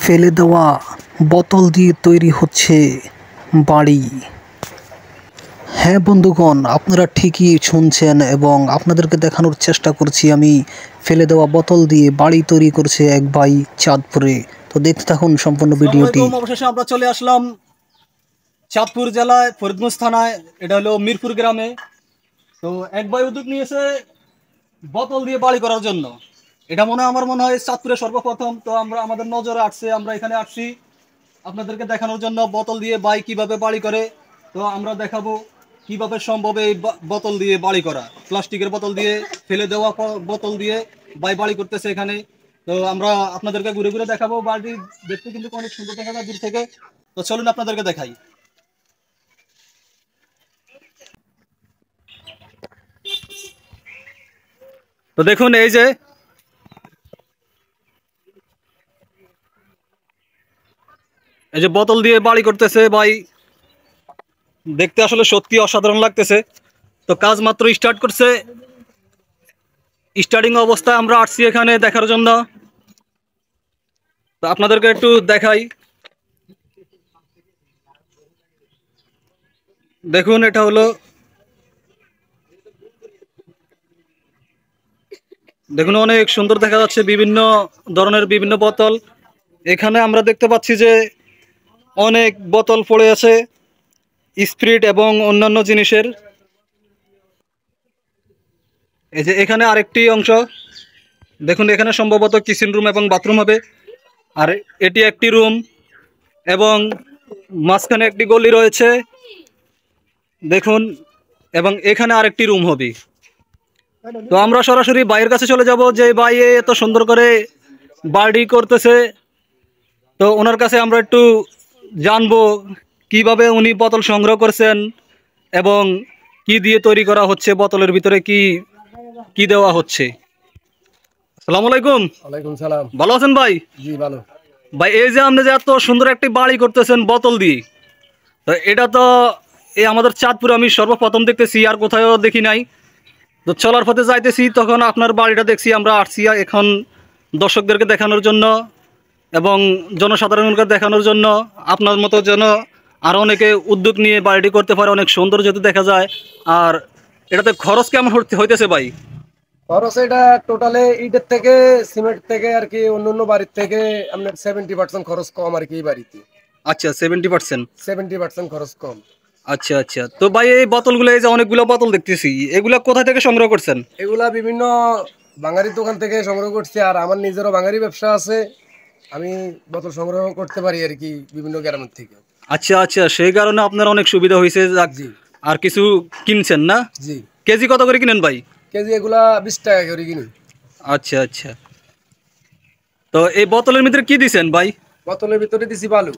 ফেলে দেওয়া বোতল দিয়ে তৈরি হচ্ছে বাড়ি। হ্যাঁ বন্ধুগণ, আপনারা ঠিকই শুনছেন এবং আপনাদেরকে দেখানোর চেষ্টা করছি আমি ফেলে দেওয়া বোতল দিয়ে বাড়ি তৈরি করছে এক ভাই চাঁদপুরে। তো দেখতে থাকুন সম্পূর্ণ ভিডিওটি। অবশেষে আমরা চলে আসলাম চাঁদপুর জেলায় ফরিদগঞ্জ থানায়। এটা হলো মিরপুর গ্রামে। তো এক ভাই উদ্যোগ নিয়েছে বোতল দিয়ে বাড়ি করার জন্য। এটা আমার মনে হয় চাঁদপুরে সর্বপ্রথম। তো আমাদের নজরে আসছে, আমরা এখানে আসছি আপনাদেরকে দেখানোর জন্য বোতল দিয়ে ভাই কিভাবে বাড়ি করে। তো আমরা দেখাবো কিভাবে সম্ভব এই বোতল দিয়ে বাড়ি করা। প্লাস্টিকের বোতল দিয়ে, ফেলে দেওয়া বোতল দিয়ে ভাই বাড়ি করতেছে এখানে। তো আমরা আপনাদেরকে ঘুরে ঘুরে দেখাবো। বাড়ি দেখতে কিন্তু অনেক সুন্দর দেখা যায় দূর থেকে। তো চলুন আপনাদেরকে দেখাই। তো দেখুন এই যে বোতল দিয়ে বাড়ি করতেছে ভাই। দেখতে আসলে সত্যি অসাধারণ লাগতেছে। তো কাজ মাত্র স্টার্ট করছে। স্টার্টিং অবস্থায় আমরা আসছি এখানে দেখার জন্য। তো আপনাদেরকে একটু দেখাই। দেখুন এটা হলো, দেখুন অনেক সুন্দর দেখা যাচ্ছে বিভিন্ন ধরনের বিভিন্ন বোতল। এখানে আমরা দেখতে পাচ্ছি যে অনেক বোতল পড়ে আছে স্পিরিট এবং অন্যান্য জিনিসের। এই যে এখানে আরেকটি অংশ দেখুন, এখানে সম্ভবত কিচেন রুম এবং বাথরুম হবে। আর এটি একটি রুম এবং মাঝখানে একটি গলি রয়েছে দেখুন, এবং এখানে আরেকটি রুম হবে। তো আমরা সরাসরি ভাইয়ের কাছে চলে যাব যে ভাই এত সুন্দর করে বাড়ি করতেছে। তো ওনার কাছে আমরা একটু জানবো কিভাবে উনি বোতল সংগ্রহ করছেন এবং কি দিয়ে তৈরি করা হচ্ছে, বোতলের ভিতরে কি কি দেওয়া হচ্ছে। আসসালামু আলাইকুম। ওয়ালাইকুম সালাম। ভালো আছেন ভাই? জি ভালো। ভাই এই যে আপনি যে এত সুন্দর একটি বাড়ি করতেছেন বোতল দিয়ে, তো এটা তো এই আমাদের চাঁদপুরে আমি সর্বপ্রথম দেখতেছি, আর কোথাও দেখি নাই। তো চলার পথে যাইতেছি, তখন আপনার বাড়িটা দেখছি। আমরা আসছি এখন দর্শকদেরকে দেখানোর জন্য এবং জনসাধারণকে দেখানোর জন্য। আপনার মতো যেন আরও অনেকে উদ্যোগ নিয়ে বাড়িটি করতে পারে, অনেক সুন্দর যেহেতু দেখা যায়। আর এটাতে খরচ কেমন হইতেছে ভাই? খরচ এটা টোটালে ইটের থেকে সিমেন্ট থেকে আর কি অন্য বাড়ির থেকে আপনার 70% খরচ কম আর কি এই বাড়িতে। আচ্ছা, 70%। 70% খরচ কম। আচ্ছা আচ্ছা। তো ভাই এই বোতলগুলো, এই যে অনেকগুলো বোতল দেখতেছি, এগুলা কোথা থেকে সংগ্রহ করছেন? এগুলা বিভিন্ন বাঙালির দোকান থেকে সংগ্রহ করছি। আর আমার নিজেরও বাঙালি ব্যবসা আছে, আমি বোতল সংগ্রহ করতে পারি আর কি বিভিন্ন গ্রামের থেকে। আচ্ছা আচ্ছা, সেই কারণে আপনার অনেক সুবিধা হয়েছে। জি। আর কিছু কিনছেন না? জি। কেজি কত করে কিনেন ভাই? কেজি এগুলা 20 টাকা করে কিনি। আচ্ছা আচ্ছা। তো এই বোতলের ভিতরে কি দিছেন ভাই? বোতলের ভিতরে দিছি বালু।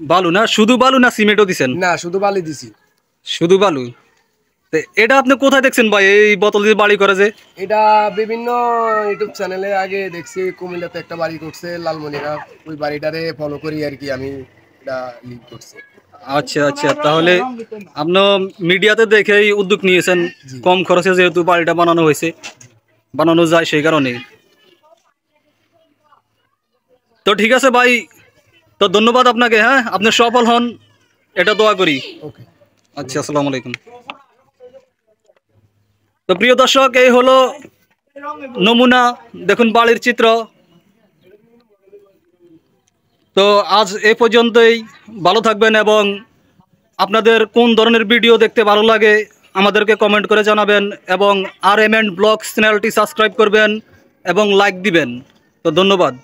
বালু না? শুধু বালু না সিমেন্টও দিছেন? না, শুধু বালি দিছি। শুধু বালু। তো এটা আপনি কোথায় দেখছেন ভাই এই বোতল দিয়ে বাড়ি করে? যে এটা বিভিন্ন ইউটিউব চ্যানেলে আগে দেখছি, কুমিল্লাতে একটা বাড়ি করছে লালমনিরা, ওই বাড়িটারে ফলো করি আর কি আমি এটা লিঙ্ক করছি। আচ্ছা আচ্ছা, তাহলে আপনি মিডিয়াতে দেখেই উদ্যোগ নিয়েছেন। কম খরচে যেহেতু বাড়িটা বানানো হয়েছে, বানানো যায় সেই কারণে। তো ঠিক আছে ভাই, তো ধন্যবাদ আপনাকে। হ্যাঁ, আপনি সফল হন এটা দোয়া করি। ওকে। আচ্ছা, আসসালামু আলাইকুম। তো প্রিয় দর্শক, এই হলো নমুনা, দেখুন বাড়ির চিত্র। তো আজ এ পর্যন্তই। ভালো থাকবেন এবং আপনাদের কোন ধরনের ভিডিও দেখতে ভালো লাগে আমাদেরকে কমেন্ট করে জানাবেন এবং RMN ব্লগস চ্যানেলটি সাবস্ক্রাইব করবেন এবং লাইক দিবেন। তো ধন্যবাদ।